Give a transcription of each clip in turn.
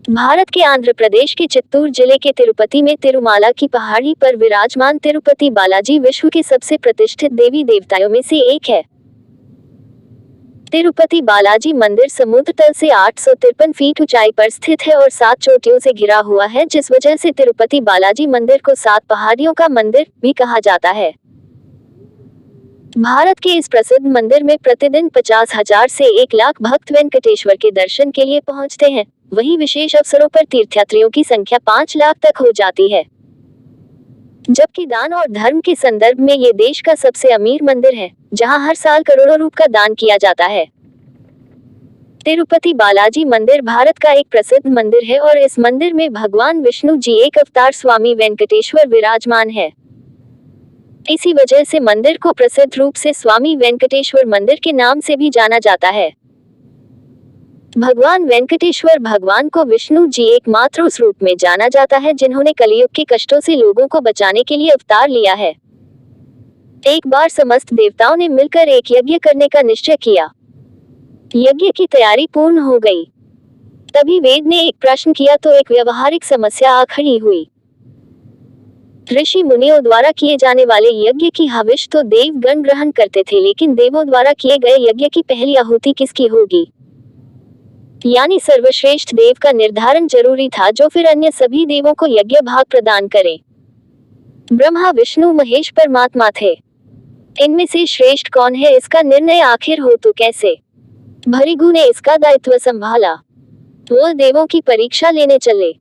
भारत के आंध्र प्रदेश के चित्तूर जिले के तिरुपति में तिरुमाला की पहाड़ी पर विराजमान तिरुपति बालाजी विश्व के सबसे प्रतिष्ठित देवी देवताओं में से एक है। तिरुपति बालाजी मंदिर समुद्र तल से 853 फीट ऊंचाई पर स्थित है और 7 चोटियों से घिरा हुआ है, जिस वजह से तिरुपति बालाजी मंदिर को 7 पहाड़ियों का मंदिर भी कहा जाता है। भारत के इस प्रसिद्ध मंदिर में प्रतिदिन 50,000 से 1 लाख भक्त वेंकटेश्वर के दर्शन के लिए पहुंचते हैं। वहीं विशेष अवसरों पर तीर्थयात्रियों की संख्या 5 लाख तक हो जाती है। जबकि दान और धर्म के संदर्भ में ये देश का सबसे अमीर मंदिर है, जहां हर साल करोड़ों रुपए का दान किया जाता है। तिरुपति बालाजी मंदिर भारत का एक प्रसिद्ध मंदिर है और इस मंदिर में भगवान विष्णु जी एक अवतार स्वामी वेंकटेश्वर विराजमान है। इसी वजह से मंदिर को प्रसिद्ध रूप से स्वामी वेंकटेश्वर मंदिर के नाम से भी जाना जाता है। भगवान वेंकटेश्वर भगवान को विष्णु जी एकमात्र उस रूप में जाना जाता है जिन्होंने कलयुग के कष्टों से लोगों को बचाने के लिए अवतार लिया है। एक बार समस्त देवताओं ने मिलकर एक यज्ञ करने का निश्चय किया। यज्ञ की तैयारी पूर्ण हो गई। तभी वेद ने एक प्रश्न किया तो एक व्यवहारिक समस्या आ खड़ी हुई। ऋषि मुनियों द्वारा किए जाने वाले यज्ञ की हविष तो देवगण ग्रहण करते थे, लेकिन देवों द्वारा किए गए यज्ञ की पहली आहुति किसकी होगी, यानी सर्वश्रेष्ठ देव का निर्धारण जरूरी था, जो फिर अन्य सभी देवों को यज्ञ भाग प्रदान करे। ब्रह्मा विष्णु महेश परमात्मा थे। इनमें से श्रेष्ठ कौन है, इसका निर्णय आखिर हो तो कैसे। भृगु ने इसका दायित्व संभाला। वह देवों की परीक्षा लेने चले।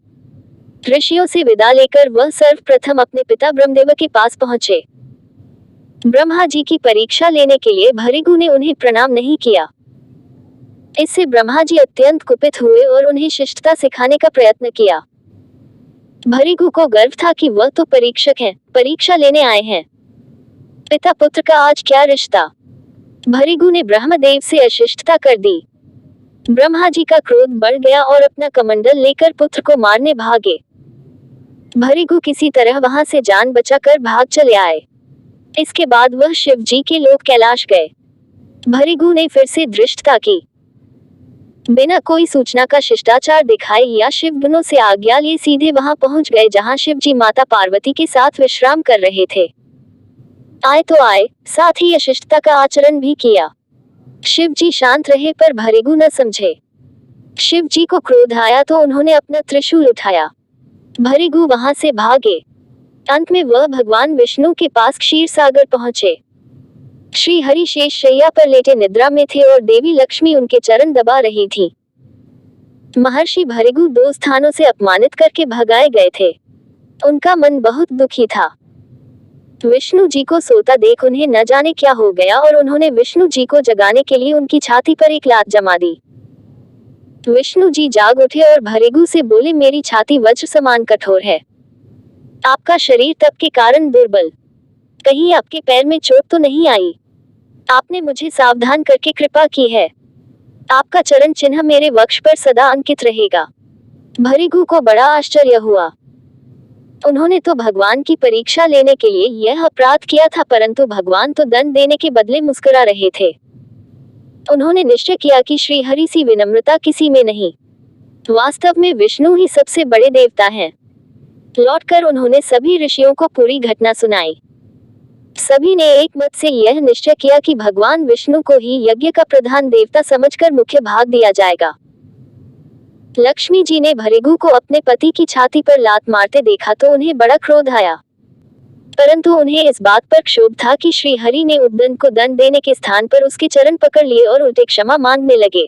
ऋषियों से विदा लेकर वह सर्वप्रथम अपने पिता ब्रह्मदेव के पास पहुंचे। ब्रह्मा जी की परीक्षा लेने के लिए भृगु ने उन्हें प्रणाम नहीं किया। इससे ब्रह्मा जी अत्यंत कुपित हुए और उन्हें शिष्टता सिखाने का प्रयत्न किया। भृगु को गर्व था कि वह तो परीक्षक हैं, परीक्षा लेने आए हैं। पिता पुत्र का आज क्या रिश्ता। भृगु ने ब्रह्मदेव से अशिष्टता कर दी। ब्रह्मा जी का क्रोध बढ़ गया और अपना कमंडल लेकर पुत्र को मारने भागे। भृगु किसी तरह वहां से जान बचाकर भाग चले आए। इसके बाद वह शिव जी के लोक कैलाश गए। भृगु ने फिर से धृष्टता की। बिना कोई सूचना का शिष्टाचार दिखाए या शिव गुणों से आज्ञा लिए सीधे वहां पहुंच गए जहां शिव जी माता पार्वती के साथ विश्राम कर रहे थे। आए तो आए, साथ ही अशिष्टता का आचरण भी किया। शिव जी शांत रहे पर भृगु न समझे। शिव जी को क्रोध आया तो उन्होंने अपना त्रिशूल उठाया। भृगु वहां से भागे। अंत में वह भगवान विष्णु के पास क्षीर सागर पहुंचे। श्री हरि शेष शैया पर लेटे निद्रा में थे और देवी लक्ष्मी उनके चरण दबा रही थी। महर्षि भृगु 2 स्थानों से अपमानित करके भगाए गए थे। उनका मन बहुत दुखी था। विष्णु जी को सोता देख उन्हें न जाने क्या हो गया और उन्होंने विष्णु जी को जगाने के लिए उनकी छाती पर एक लात जमा दी। विष्णु जी जाग उठे और भृगु से बोले, मेरी छाती वज्र समान कठोर है। आपका शरीर तप के कारण दुर्बल, कहीं आपके पैर में चोट तो नहीं आई। आपने मुझे सावधान करके कृपा की है। आपका चरण चिन्ह मेरे वक्ष पर सदा अंकित रहेगा। भृगु को बड़ा आश्चर्य हुआ। उन्होंने तो भगवान की परीक्षा लेने के लिए यह अपराध किया था, परंतु भगवान तो दंड देने के बदले मुस्कुरा रहे थे। उन्होंने निश्चय किया कि श्री हरि सी विनम्रता किसी में नहीं। वास्तव में विष्णु ही सबसे बड़े देवता हैं। लौटकर उन्होंने सभी ऋषियों को पूरी घटना सुनाई। सभी ने एक मत से यह निश्चय किया कि भगवान विष्णु को ही यज्ञ का प्रधान देवता समझकर मुख्य भाग दिया जाएगा। लक्ष्मी जी ने भृगु को अपने पति की छाती पर लात मारते देखा तो उन्हें बड़ा क्रोध आया, परंतु उन्हें इस बात पर क्षोभ था कि श्री हरि ने उद्दंड को दंड देने के स्थान पर उसके चरण पकड़ लिए और उल्टे क्षमा मांगने लगे।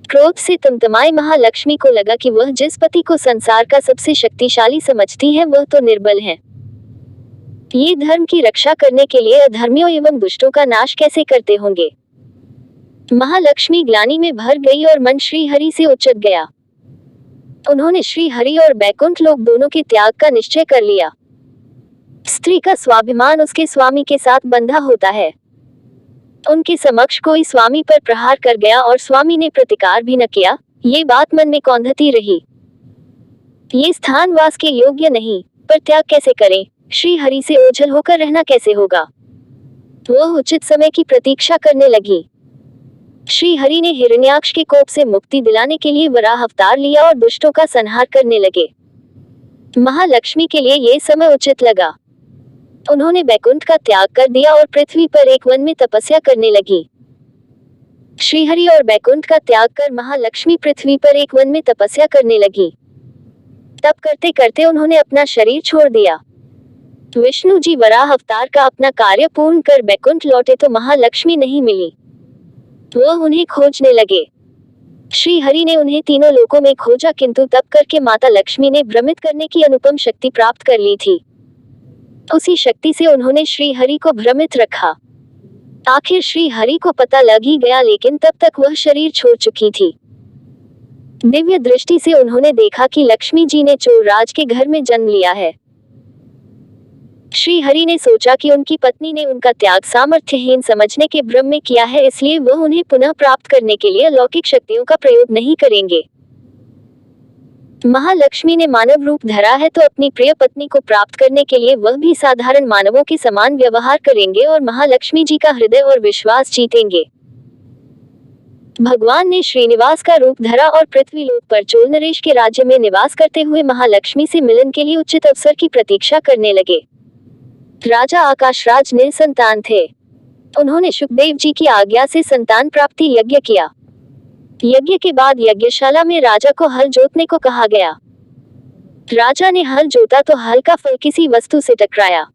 क्रोध से तमतमाए महालक्ष्मी को लगा कि वह जिस पति को संसार का सबसे शक्तिशाली समझती है वह तो निर्बल है। ये धर्म की रक्षा करने के लिए अधर्मियों एवं दुष्टों का नाश कैसे करते होंगे। महालक्ष्मी ग्लानि में भर गई और मन श्री हरि से उचट गया। उन्होंने श्री हरि और बैकुंठ लोक दोनों के त्याग का निश्चय कर लिया। स्त्री का स्वाभिमान उसके स्वामी के साथ बंधा होता है। उनके समक्ष कोई स्वामी पर प्रहार कर गया और स्वामी ने प्रतिकार भी न किया, ये बात मन में कौंधती रही। ये स्थान वास के योग्य नहीं, पर त्याग कैसे करें, श्री हरि से ओझल होकर रहना कैसे होगा। वह उचित समय की प्रतीक्षा करने लगी। श्री हरि ने हिरण्याक्ष के कोप से मुक्ति दिलाने के लिए वराह अवतार लिया और दुष्टों का संहार करने लगे। महालक्ष्मी के लिए ये समय उचित लगा। उन्होंने बैकुंठ का त्याग कर दिया और पृथ्वी पर एक वन में तपस्या करने लगी। श्रीहरि और बैकुंठ का त्याग कर महालक्ष्मी पृथ्वी पर एक वन में तपस्या करने लगी। तप करते करते उन्होंने अपना शरीर छोड़ दिया। विष्णु जी वराह अवतार का अपना कार्य पूर्ण कर बैकुंठ लौटे तो महालक्ष्मी नहीं मिली। वह उन्हें खोजने लगे। श्री हरि ने उन्हें तीनों लोकों में खोजा, किंतु तप करके माता लक्ष्मी ने भ्रमित करने की अनुपम शक्ति प्राप्त कर ली थी। उसी शक्ति से उन्होंने श्री हरि को भ्रमित रखा। आखिर श्री हरि को पता लग ही गया, लेकिन तब तक वह शरीर छोड़ चुकी थी। दिव्य दृष्टि से उन्होंने देखा कि लक्ष्मी जी ने चोर राज के घर में जन्म लिया है। श्री हरि ने सोचा कि उनकी पत्नी ने उनका त्याग सामर्थ्यहीन समझने के भ्रम में किया है, इसलिए वह उन्हें पुनः प्राप्त करने के लिए अलौकिक शक्तियों का प्रयोग नहीं करेंगे। महालक्ष्मी ने मानव रूप धरा है तो अपनी प्रिय पत्नी को प्राप्त करने के लिए वह भी साधारण मानवों के समान व्यवहार करेंगे और महालक्ष्मी जी का हृदय और विश्वास जीतेंगे। भगवान ने श्रीनिवास का रूप धरा और पृथ्वी लोक पर चोल नरेश के राज्य में निवास करते हुए महालक्ष्मी से मिलन के लिए उचित अवसर की प्रतीक्षा करने लगे। राजा आकाशराज निसंतान थे। उन्होंने शुकदेव जी की आज्ञा से संतान प्राप्ति यज्ञ किया। यज्ञ के बाद यज्ञशाला में राजा को हल जोतने को कहा गया। राजा ने हल जोता तो हल का फल किसी वस्तु से टकराया।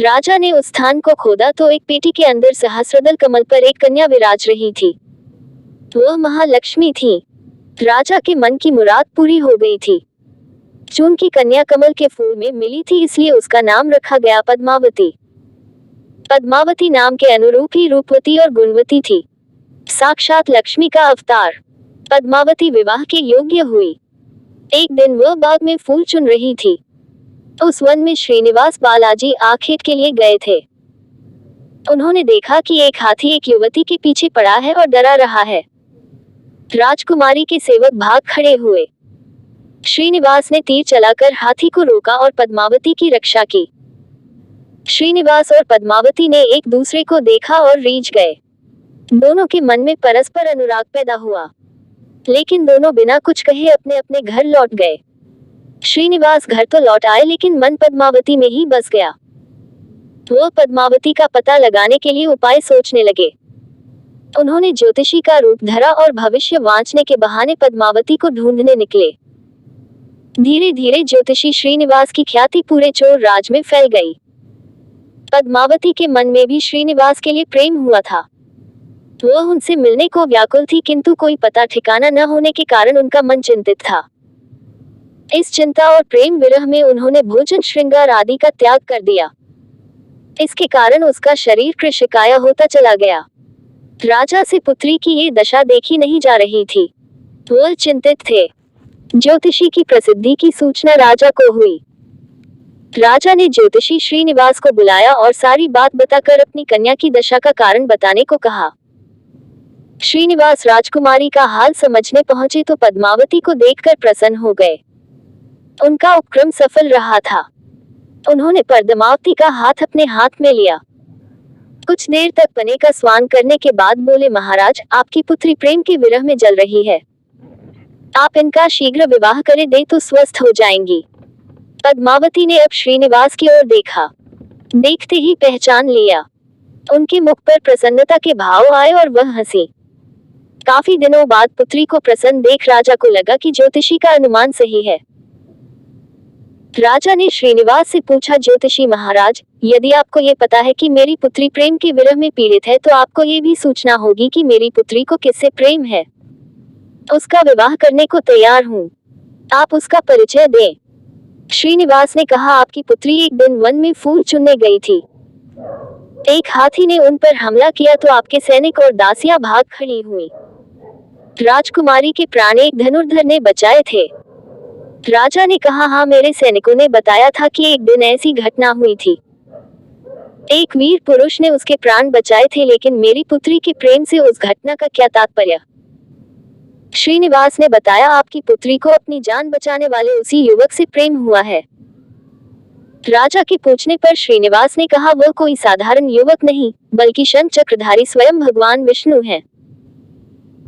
राजा ने उस स्थान को खोदा तो एक पेटी के अंदर सहस्रदल कमल पर एक कन्या विराज रही थी। वह महालक्ष्मी थी। राजा के मन की मुराद पूरी हो गई थी। चून की कन्या कमल के फूल में मिली थी, इसलिए उसका नाम रखा गया पद्मावती। पद्मावती नाम के अनुरूप ही रूपवती और गुणवती थी, साक्षात लक्ष्मी का अवतार। पद्मावती विवाह के योग्य हुई। एक दिन वह बाग में फूल चुन रही थी। उस वन में श्रीनिवास बालाजी आखेट के लिए गए थे। उन्होंने देखा कि एक हाथी एक युवती के पीछे पड़ा है और डरा रहा है। राजकुमारी के सेवक भाग खड़े हुए। श्रीनिवास ने तीर चलाकर हाथी को रोका और पद्मावती की रक्षा की। श्रीनिवास और पद्मावती ने एक दूसरे को देखा और रीझ गए। दोनों के मन में परस्पर अनुराग पैदा हुआ, लेकिन दोनों बिना कुछ कहे अपने अपने घर लौट गए। श्रीनिवास घर तो लौट आए, लेकिन मन पद्मावती में ही बस गया। वह पद्मावती का पता लगाने के लिए उपाय सोचने लगे। उन्होंने ज्योतिषी का रूप धरा और भविष्य वांचने के बहाने पद्मावती को ढूंढने निकले। धीरे धीरे ज्योतिषी श्रीनिवास की ख्याति पूरे चोर राज में फैल गई। पद्मावती के मन में भी श्रीनिवास के लिए प्रेम हुआ था। वह उनसे मिलने को व्याकुल थी, किंतु कोई पता ठिकाना न होने के कारण उनका मन चिंतित था। इस चिंता और प्रेम विरह में उन्होंने भोजन श्रृंगार आदि का त्याग कर दिया। इसके कारण उसका शरीर कृशकाय होता चला गया। राजा से पुत्री की ये दशा देखी नहीं जा रही थी। वह चिंतित थे। ज्योतिषी की प्रसिद्धि की सूचना राजा को हुई। राजा ने ज्योतिषी श्रीनिवास को बुलाया और सारी बात बताकर अपनी कन्या की दशा का कारण बताने को कहा। श्रीनिवास राजकुमारी का हाल समझने पहुंचे तो पद्मावती को देखकर प्रसन्न हो गए। उनका उपक्रम सफल रहा था। उन्होंने पद्मावती का हाथ अपने हाथ में लिया। कुछ देर तक पने का स्वान करने के बाद बोले, महाराज, आपकी पुत्री प्रेम के विरह में जल रही है। आप इनका शीघ्र विवाह करें दे तो स्वस्थ हो जाएंगी। पद्मावती ने अब श्रीनिवास की ओर देखा। देखते ही पहचान लिया। उनके मुख पर प्रसन्नता के भाव आए और वह हंसी। काफी दिनों बाद पुत्री को प्रसन्न देख राजा को लगा कि ज्योतिषी का अनुमान सही है। राजा ने श्रीनिवास से पूछा, ज्योतिषी महाराज, यदि आपको ये पता है कि मेरी पुत्री प्रेम के विरह में पीड़ित है, तो आपको ये भी सूचना होगी कि मेरी पुत्री को किससे प्रेम है। उसका विवाह करने को तैयार हूँ। आप उसका परिचय दें। श्रीनिवास ने कहा, आपकी पुत्री एक दिन वन में फूल चुनने गई थी। एक हाथी ने उन पर हमला किया तो आपके सैनिक और दासियां भाग खड़ी हुई। राजकुमारी के प्राण एक धनुर्धर ने बचाए थे। राजा ने कहा, हाँ, मेरे सैनिकों ने बताया था कि एक दिन ऐसी घटना हुई थी। एक वीर पुरुष ने उसके प्राण बचाए थे, लेकिन मेरी पुत्री के प्रेम से उस घटना का क्या तात्पर्य? श्रीनिवास ने बताया, आपकी पुत्री को अपनी जान बचाने वाले उसी युवक से प्रेम हुआ है। राजा के पूछने पर श्रीनिवास ने कहा, वह कोई साधारण युवक नहीं, बल्कि शंख चक्रधारी स्वयं भगवान विष्णु हैं।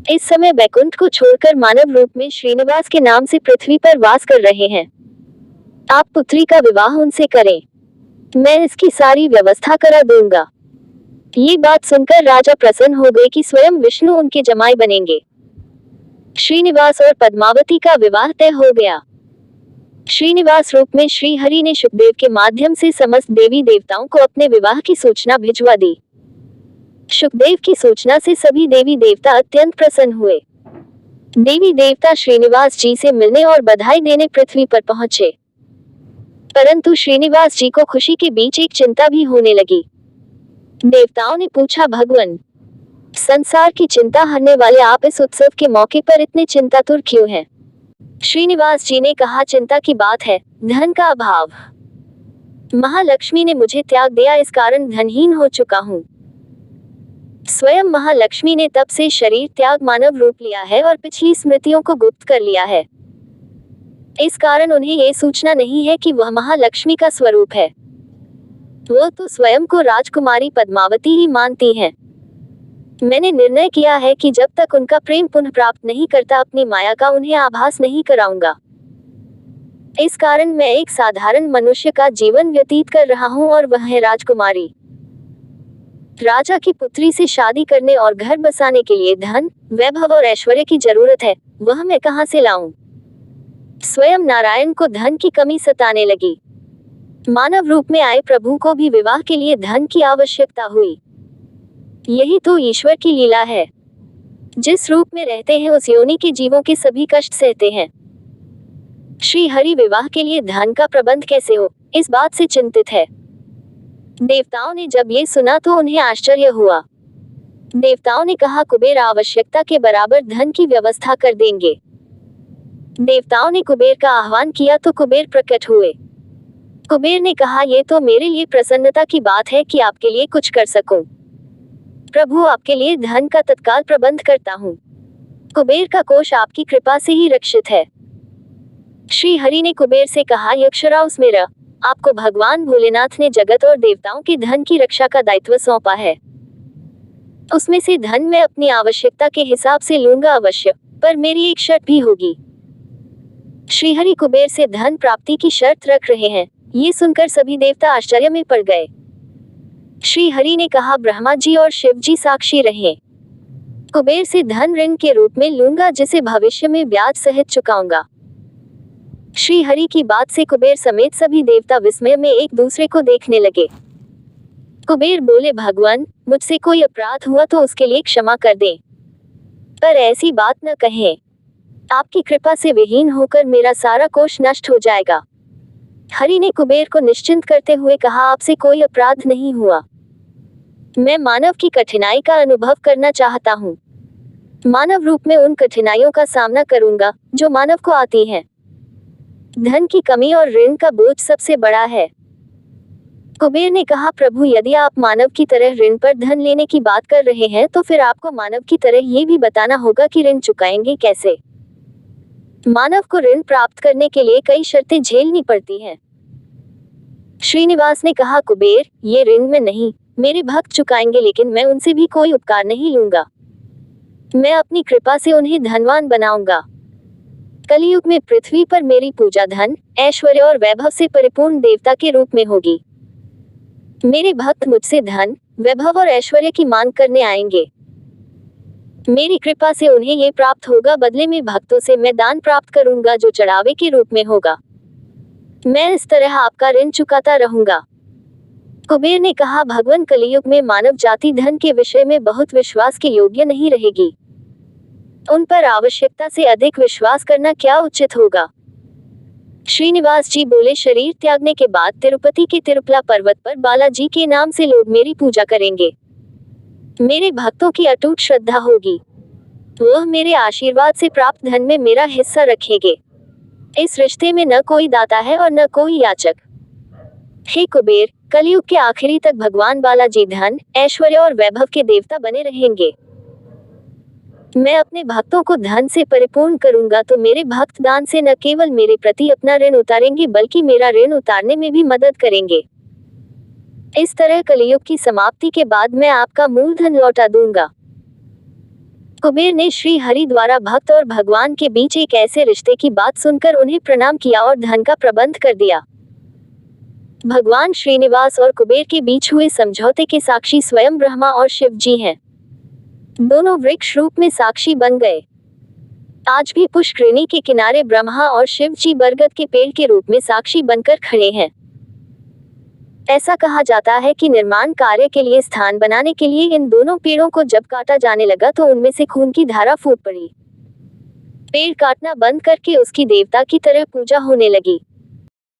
इस समय बैकुंठ को छोड़कर मानव रूप में श्रीनिवास के नाम से पृथ्वी पर वास कर रहे हैं। आप पुत्री का विवाह उनसे करें, मैं इसकी सारी व्यवस्था करा दूंगा। ये बात सुनकर राजा प्रसन्न हो गए कि स्वयं विष्णु उनके जमाई बनेंगे। श्रीनिवास और पद्मावती का विवाह तय हो गया। श्रीनिवास रूप में श्री हरि ने शुकदेव के माध्यम से समस्त देवी देवताओं को अपने विवाह की सूचना भिजवा दी। शुकदेव की सूचना से सभी देवी देवता अत्यंत प्रसन्न हुए। देवी देवता श्रीनिवास जी से मिलने और बधाई देने पृथ्वी पर पहुंचे, परंतु श्रीनिवास जी को खुशी के बीच एक चिंता भी होने लगी। देवताओं ने पूछा, भगवान, संसार की चिंता हरने वाले आप इस उत्सव के मौके पर इतने चिंतातुर क्यों हैं? श्रीनिवास जी ने कहा, चिंता की बात है, धन का अभाव। महालक्ष्मी ने मुझे त्याग दिया, इस कारण धनहीन हो चुका हूँ। स्वयं महालक्ष्मी ने तब से शरीर त्याग मानव रूप लिया है और पिछली स्मृतियों को गुप्त कर लिया है। इस कारण उन्हें ये सूचना नहीं है कि वह महालक्ष्मी का स्वरूप है। वह तो स्वयं को राजकुमारी पद्मावती ही मानती हैं। मैंने निर्णय किया है कि जब तक उनका प्रेम पुनः प्राप्त नहीं करता अपनी माया का उन्हें आभास नहीं कराऊंगा। इस कारण मैं एक साधारण मनुष्य का जीवन व्यतीत कर रहा हूँ और वह है राजकुमारी। राजा की पुत्री से शादी करने और घर बसाने के लिए धन, वैभव और ऐश्वर्य की जरूरत है, वह मैं कहाँ से लाऊं? स्वयं नारायण को धन की कमी सताने लगी। मानव रूप में आए प्रभु को भी विवाह के लिए धन की आवश्यकता हुई। यही तो ईश्वर की लीला है। जिस रूप में रहते हैं उस योनि के जीवों के सभी कष्ट सहते हैं। श्री हरि विवाह के लिए धन का प्रबंध कैसे हो, इस बात से चिंतित है। देवताओं ने जब ये सुना तो उन्हें आश्चर्य हुआ। देवताओं ने कहा, कुबेर आवश्यकता के बराबर धन की व्यवस्था कर देंगे। देवताओं ने कुबेर का आह्वान किया तो कुबेर प्रकट हुए। कुबेर ने कहा, ये तो मेरे लिए प्रसन्नता की बात है कि आपके लिए कुछ कर सकूं। प्रभु, आपके लिए धन का तत्काल प्रबंध करता हूँ। कुबेर का कोष आपकी कृपा से ही रक्षित है। श्री हरि ने कुबेर से कहा, यक्षराज मेरा, आपको भगवान भोलेनाथ ने जगत और देवताओं के धन की रक्षा का दायित्व सौंपा है। उसमें से धन मैं अपनी आवश्यकता के हिसाब से लूंगा अवश्य, पर मेरी एक शर्त भी होगी। श्रीहरि कुबेर से धन प्राप्ति की शर्त रख रहे हैं। ये सुनकर सभी देवता आश्चर्य में पड़ गए। श्री हरि ने कहा, ब्रह्मा जी और शिव जी साक्षी रहे। कुबेर से धन ऋण के रूप में लूंगा, जिसे भविष्य में ब्याज सहित चुकाऊंगा। श्री हरि की बात से कुबेर समेत सभी देवता विस्मय में एक दूसरे को देखने लगे। कुबेर बोले, भगवान, मुझसे कोई अपराध हुआ तो उसके लिए क्षमा कर दें, पर ऐसी बात न कहें। आपकी कृपा से विहीन होकर मेरा सारा कोष नष्ट हो जाएगा। हरि ने कुबेर को निश्चिंत करते हुए कहा, आपसे कोई अपराध नहीं हुआ। मैं मानव की कठिनाई का अनुभव करना चाहता हूँ। मानव रूप में उन कठिनाइयों का सामना करूंगा जो मानव को आती हैं। धन की कमी और ऋण का बोझ सबसे बड़ा है। कुबेर ने कहा, प्रभु, यदि आप मानव की तरह ऋण पर धन लेने की बात कर रहे हैं तो फिर आपको मानव की तरह ये भी बताना होगा कि ऋण चुकाएंगे कैसे। मानव को ऋण प्राप्त करने के लिए कई शर्तें झेलनी पड़ती हैं। श्रीनिवास ने कहा, कुबेर, ये ऋण में नहीं, मेरे भक्त चुकाएंगे, लेकिन मैं उनसे भी कोई उपकार नहीं लूंगा। मैं अपनी कृपा से उन्हें धनवान बनाऊंगा। कलयुग में पृथ्वी पर मेरी पूजा धन, ऐश्वर्य और वैभव से परिपूर्ण देवता के रूप में होगी। मेरे भक्त मुझसे धन, वैभव और ऐश्वर्य की मांग करने आएंगे। मेरी कृपा से उन्हें ये प्राप्त होगा, बदले में भक्तों से मैं दान प्राप्त करूंगा जो चढ़ावे के रूप में होगा। मैं इस तरह आपका ऋण चुकाता रहूंगा। कुबेर ने कहा, भगवान, कलियुग में मानव जाति धन के विषय में बहुत विश्वास के योग्य नहीं रहेगी। उन पर आवश्यकता से अधिक विश्वास करना क्या उचित होगा। श्रीनिवास जी बोले, शरीर त्यागने के बाद तिरुपति के तिरुपला पर्वत पर बालाजी के नाम से लोग मेरी पूजा करेंगे। मेरे भक्तों की अटूट श्रद्धा होगी। वह मेरे आशीर्वाद से प्राप्त धन में मेरा हिस्सा रखेंगे। इस रिश्ते में न कोई दाता है और न कोई याचक। हे कुबेर, कलयुग के आखिरी तक भगवान बालाजी धन, ऐश्वर्य और वैभव के देवता बने रहेंगे। मैं अपने भक्तों को धन से परिपूर्ण करूंगा तो मेरे भक्त दान से न केवल मेरे प्रति अपना ऋण उतारेंगे बल्कि मेरा ऋण उतारने में भी मदद करेंगे। इस तरह कलयुग की समाप्ति के बाद मैं आपका मूलधन लौटा दूंगा। कुबेर ने श्री हरि द्वारा भक्त और भगवान के बीच एक ऐसे रिश्ते की बात सुनकर उन्हें प्रणाम किया और धन का प्रबंध कर दिया। भगवान श्रीनिवास और कुबेर के बीच हुए समझौते के साक्षी स्वयं ब्रह्मा और शिव जी हैं। दोनों वृक्ष रूप में साक्षी बन गए। आज भी पुष्करिणी के किनारे ब्रह्मा और शिव जी बरगद के पेड़ के रूप में साक्षी बनकर खड़े हैं। ऐसा कहा जाता है कि निर्माण कार्य के लिए स्थान बनाने के लिए इन दोनों पेड़ों को जब काटा जाने लगा तो उनमें से खून की धारा फूट पड़ी। पेड़ काटना बंद करके उसकी देवता की तरह पूजा होने लगी।